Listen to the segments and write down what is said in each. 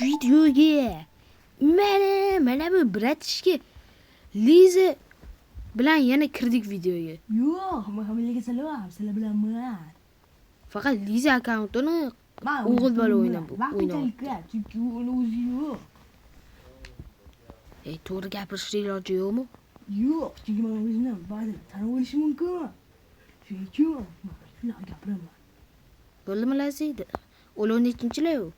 videoga mana bu bratishka Liza bilan yana kirdik videoga. Yo'q, hammaga salom, sizlar bilanman. Faqat Liza akkauntini o'g'il bola o'ynab. Chunki uni o'zi yo'q. To'g'ri gapirishning iloji yo'qmi? Yo'q, chunki men o'zimni ba'zan tanib olishim mumkin. Shuning uchun shunaqa gapiraman. Bo'ldimi Lazida? O'lov nechinchilar u?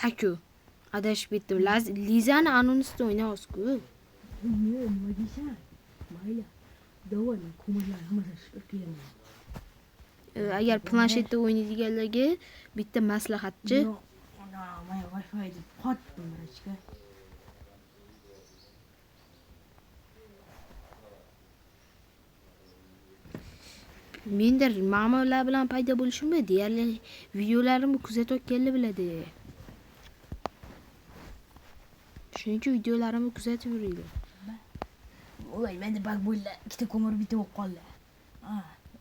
Aku adashib ketdim. Lizani anonsida o'ynayapsiz-ku. Nima deysan? Mayli. Davon ko'mirlar hammasi chiqib kelaman. Agar planshetda o'ynaydiganlarga bitta maslahatchi. Ana, men Wi-Fi deb qotdim barachka. Menda ma'murlar bilan paydo bo'lishimni deyarli videolarimni kuzatayotganlar biladi. Shuning uchun videolarimni kuzatib yuringlar. Voy, menda bak bo'ldi. Ikkita ko'mir bitta bo'lib qoldi.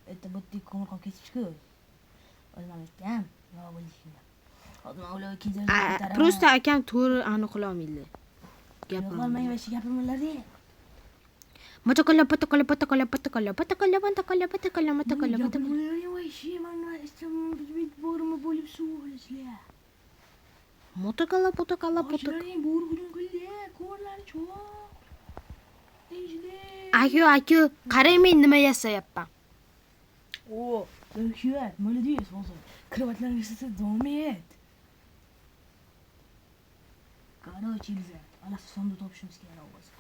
Bitta ko'mir qolib ketibdi-ku. Olmalikdan, nima bo'lishini. Hozir men ularga keltirib Prosta akam to'g'ri aniqlay olmaydi. Gapirmang va shu gapirmalarni. Matakolla. Aka, qarang men nima yasayapman. O, Rüşvet, молодец, hozir. Kravatlaringizda davom et. Короче, Liza, ana sonda topishimiz kerak hozir.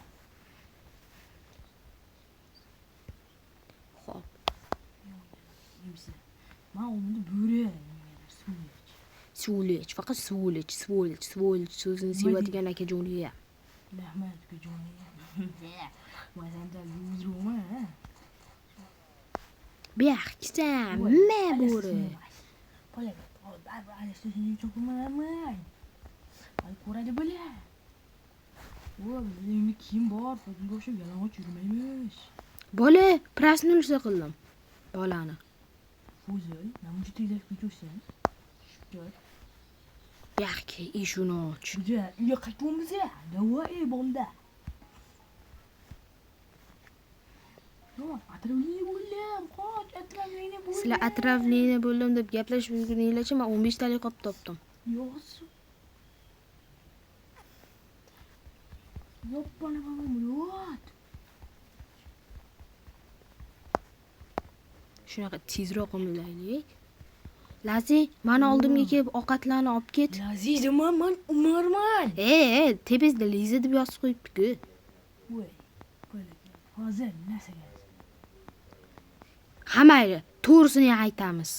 Xo'p. Nima? Men uni bo'ri. Suvlich, faqat suvlich so'zini sevadigan akajonga. Rahmat, akajonga. Men senda yuzruma, ha? Baxtsam, nima bo'ri? Qo'ying, baribir alishni cho'qimaman. Hali ko'radi bo'la. Voy, menga kim bor? Bunga o'xshab yalang'och yurmaymiz. Bola, проснулся qildim. Bolani. Fuzul, nima uchun tegib ketibsan? Shukr. Yaxki, ishuni och. Juda, uyga qaytamiz ya. Davay bo'ldi. Atrofli bo'ldim, qoch, atrofli bo'ldim. Sizlar atrofli bo'ldim deb gaplashib yurganinglarcha men 15 talik qolib topdim. Yo'q. Yo'qpana yo'q. Shunaqa tezroq qilmaylik. Lazi, meni oldimga kelib ovqatlarni olib ket. Lazizim, men umarman. Tepasida Liza deb yozib qo'yibdi-ku. Voy, hozir narsaga. Hammayli, to'g'risini aytamiz.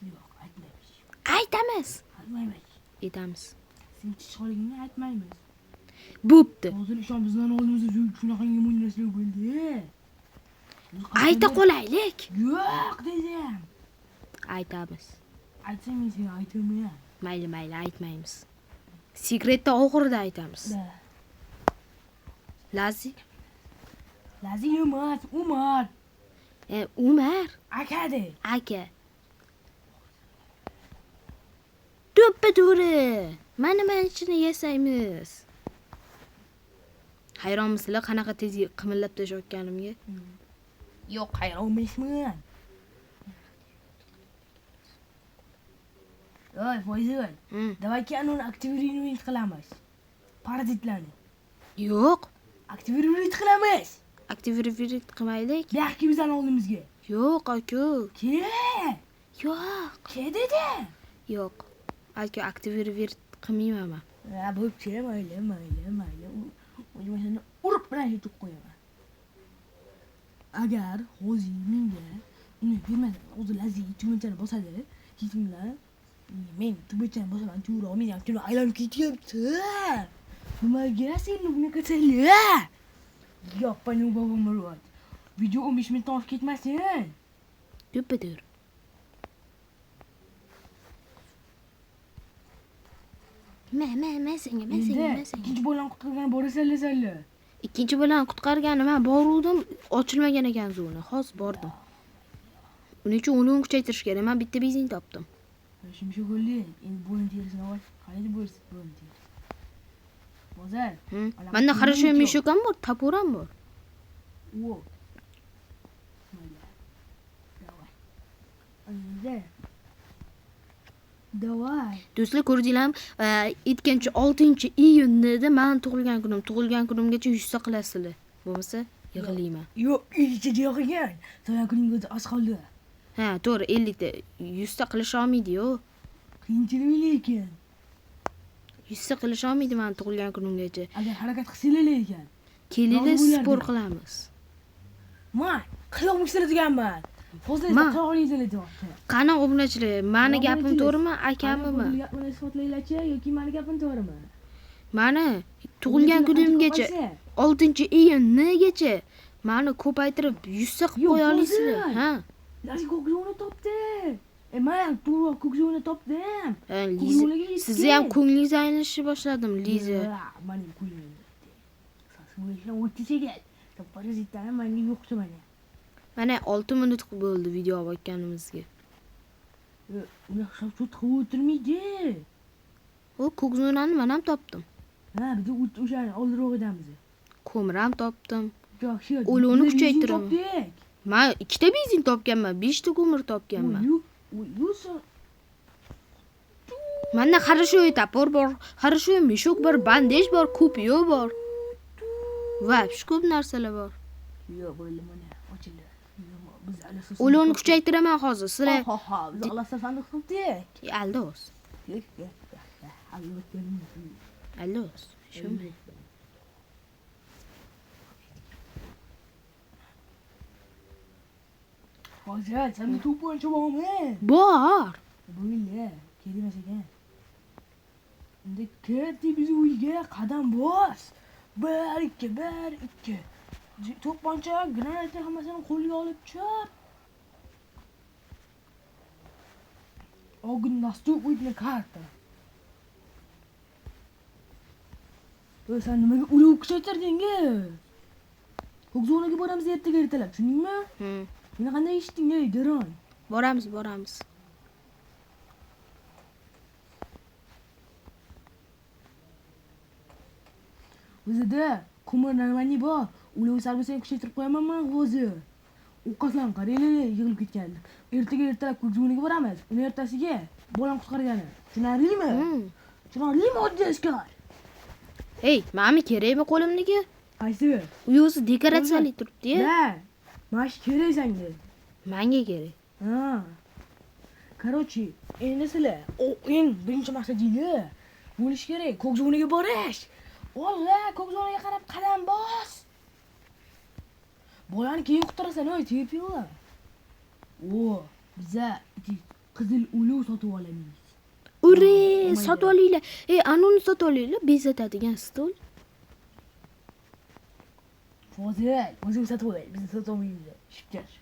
Yo'q, aytmaymiz. Aytamiz. Aytamiz. Sen chiqishligingni aytmaymiz. Bo'pti. Hozir ishon bizdan oldimizda shunaqa yomon narsalar bo'ldi. Ayta qolaylik. Yo'q dedim. Aytamiz. Aytsangiz aytaman. Mayli, aytmaymiz. Sekretni oxirida aytamiz. Lazi emas, Umar. Umar? Akade. Aka. To'ppa-to'g'ri. Mana shuni yasaymiz. Hayronmisizlar qanaqa tez qimillab tashayotganimga? Yo'q, hayron emasman. Voy, Foyzul. Davayki anoni aktivini qilamiz. Parazitlarni. Yo'q. Aktivini qilamiz. Aktivini qilmaylik. Yaxki bizdan oldimizga. Yo'q, aka. Ke? Yo'q. Ke dedi? Yo'q. Aka aktivini qilmayman men. Bo'pti, mayli. O'zimni urib bilan yutib qo'yaman. Agar hozir menga uni bermasa, o'zi Lazi tugunchani bosadi, ketinglar. Men tugunchani bosaman, to'g'ri, men ham tuni aylanib ketyapti. Nimaga sen bunaqa qilsan? Yo'q, bani bobom uradi. Video 15 minutdan oshib ketmasin. To'ppa-to'g'ri. Senga. Ikkinchi bolani qutqargan borasanlar. Ikkinchi bolani qutqarganim men boruvdim, ochilmagan ekan zona. Hozir bordim. Uning uchun o'limni kuchaytirish kerak. Men bitta benzin topdim. Şimdi şu golü, en boyun terisine var. Haydi boyun teri. Bozar. Menda хорошо meshok ham bor, topor ham bor. О. Давай. Anne. Давай. Do'stlar, ko'rdinglarmi? 6-iyunda men tug'ilgan kunimgacha 100 ta qilasizlar. Bo'lmasa yig'layman. Yo'q, iyicha yo'qegan. Tug'ilgan kuningga oz qoldi. Ha, to'g'ri, 50 ta 100 ta qilish olmaydi-yu. Qiyinchilik lekin. 100 ta qilish olmaydi men tug'ilgan kunimgacha. Agar harakat qilsanglar ekan. Kelinglar, Rozi bo'lardim. sport qilamiz. Men qiyoq mushtiradiganman. Hozir esa Ma- qiyoqlaysan aytyapti. Qani obunachilar, meni gapim to'g'rimi, akamimi? Gapni isbotlaylarchi yoki meni gapim to'g'rimi? Mani tug'ilgan kunimgacha 6-iyungacha meni ko'paytirib 100 ta qilib Yo'q, qo'ya olasizlar. hozir. Ha? Lazi ko'kjo'ni topdi. Men to'g'ri ko'kjo'ni topdim. Liza, Ko'nglimga yetdi. sizni ham ko'nglingiz aynishni boshladim, Liza. Mening ko'nglim yetdi. Sasmo'shdan o'tishga. Parazitlar menga yo'qdi mana. Mana 6 minut bo'ldi video olganimizga. Uni hisob tut o'tirmaydi. O ko'k zonani men ham topdim. Ha, biz o'shani oldirog'idan biz. Ko'mir ham topdim. Yaxshi. O'lovni biz kuchaytiraman. topdik. Men 2 ta benzin topganman, 5 ta ko'mir topganman. Menda хорошо topor bor, хорошо meshok bor, bandej bor, ko'piyo bor. Vapsh ko'p narsalar bor. Yo'q, bo'ldi mana. Ochildi. Biz alasas. O'lovni kuchaytiraman hozir. Sizlar Ha, biz alasas sandiq topdik. aldos. Albatta. Aldos. Shumi. Hozir sen to'pon chabomi? Bor. Bo'ldi. Kelmas ekan. Endi ketdi biz uyga qadam bos. 1-2. To'pponcha, granatni hammasini qo'lga olib chop. Og'in наступит karta. Sen nimaga ulov kuchaytirdingi? Ko'k zonaga boramiz ertaga ertalab, tushundingmi? Meni qanday eshitding, ey Daron? Boramiz. Bizda ko'mir narmani bor. Ulov sargusini kuchaytirib qo'yaman men hozir. O'qasam qaranglar, yig'ilib ketgan. Ertaga ertalab ko'k zonaga boramiz. Uni ertasiga bolam qutqargani. Tushunarlimi? Tushunarlimi oddiy askar? Hey, menga kerakmi qo'limniki? Qaysi? U o'zi dekoratsiyali turibdi-ya. Da. Mash kerak senga. Menga kerak. Ha. Короче, endi sizlar eng birinchi maqsadingiz bo'lish kerak. Ko'k zonaga borish. Valla, ko'k zonaga qarab qadam bos. Bolani keyin qutqarasan, oy, tepiyolar. O, biza qizil ulov sotib olamiz. Ure, sotib olinglar. Ey, anuni sotib olinglar, bezatadigan stol. Hozir, o'zing sotib ol, biz sotib olmaymiz. Shipkash.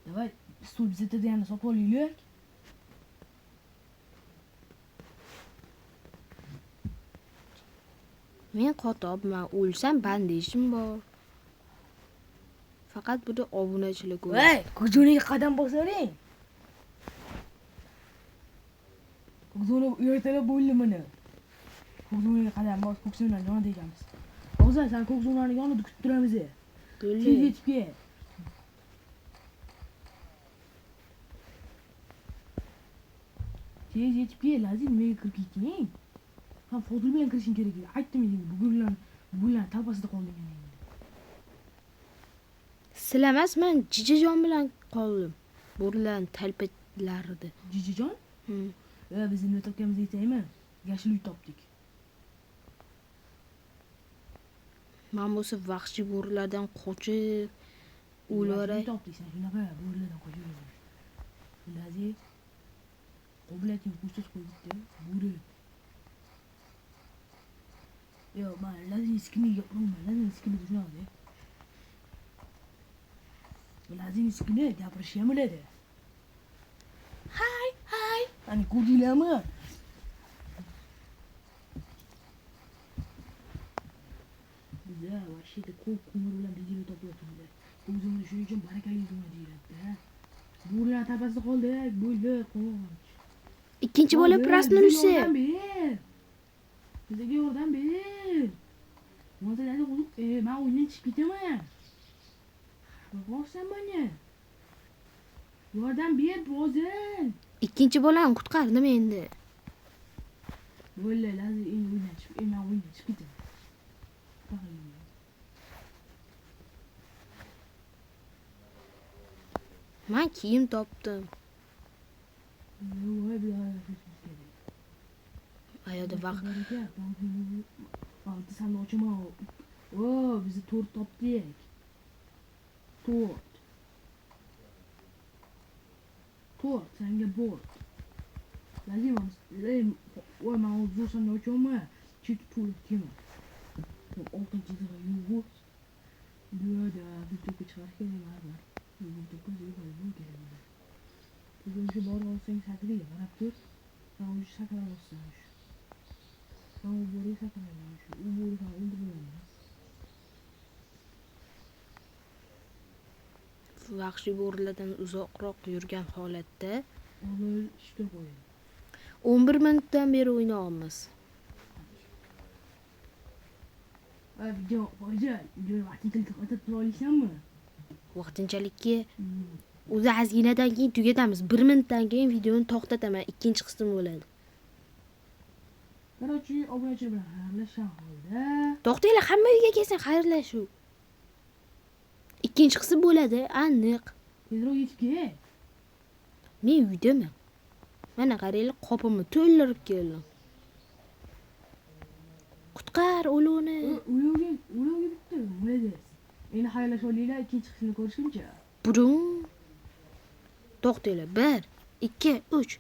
Давай, stol bezatadiganni sotib olaylik. Men qotobman, o'lsam bandejim bor. Faqat buni obunachilar ko'radi. Voy, ko'k zonaga qadam bosavering. Ko'k zona ertalab bo'ldi mana. Ko'k zonaga qadam bos, ko'k zonani yonida ekanmiz. Hozir sen ko'k zonani yonida kutib turamiz. Tez yetib kel. Tez yetib kel, lazim nimaga kirib ketding? Ha, Fozil bilan kirishing kerak edi. Aytdim endi, bugunlar talpasida qoldim endi. Silamas, men jijajon bilan qoldim. Bo'rilarning talpatlarida. Jijijon? Biz nima topganimizni aytaymi? Yashil uy topdik. Men bo'lsa vahshiy bo'rilardan qochib o'laray. Topdik sen shunaqa bo'rilardan qochib. Lazi qo'blating qo'shib qo'yibdi. Bo'ri. Yo, men Lazi iskiniga gapiraman. Lazi iskini tushunadi. Lazi iskini gapirish ham biladi. Hay. Ani ko'rdinglarmi? Biza vashida ko'p ko'mir bilan benzin topib turibdi. O'zimni shuning uchun barakali yig'ma deyiladi-da. Bo'rilar tapasida qoldik, bo'ldi, quvonch. Ikkinchi bola проснулся. Bizga yordam ber. Mo'tadagi qo'yib, men o'yindan chiqib ketaman. Qo'rqsan meni. Yordam ber, bozil. Ikkinchi bolani qutqardim endi. Bo'ldi, lazim endi o'yindan chiqib, men o'yindan chiqib ketaman. Men kiyim topdim. Voy bilaay. Ayoda vaqt. Sen ochma. Oo, bizi to'rt topdik. To'rt, senga bort. Lazim, voy men o'zim sen ochma. Chit pul kema. 6-da yo'q. Burada bir to'pa chiqar kerak. Bir to'pa yo'q kerak. Bugun shu bor olsang sakraydi, qarab tur. Sen o'sha sakray olsan. Sen u bo'ri sakraydi. U bo'ri ham o'ldirmaydi. Vahshiy bo'rilardan uzoqroq yurgan holatda Avval ishga qo'ying. 11 minutdan beri o'ynayapmiz. Video vaqtinchalik to'xtatib tura olasizmi? Vaqtinchalikka o'zi xazinadan keyin tugatamiz. 1 minutdan keyin videoni to'xtataman. Ikkinchi qism bo'ladi. Qarachi, obunachi bilan xayrlashgan holda. To'xtanglar, hamma uyga kelsin, xayrlashuv. Ikkinchi qism bo'ladi, aniq. Tezroq yetib kel. Men uydaman. Mana qaranglar, qopimni to'ldirib keldim. Qutqar o'luvni. Ulovga bitdi. Молодец. Endi xayrlashib olinglar, ikkinchi qismini ko'rishguncha. Burun. To'xtanglar. 1, 2, 3.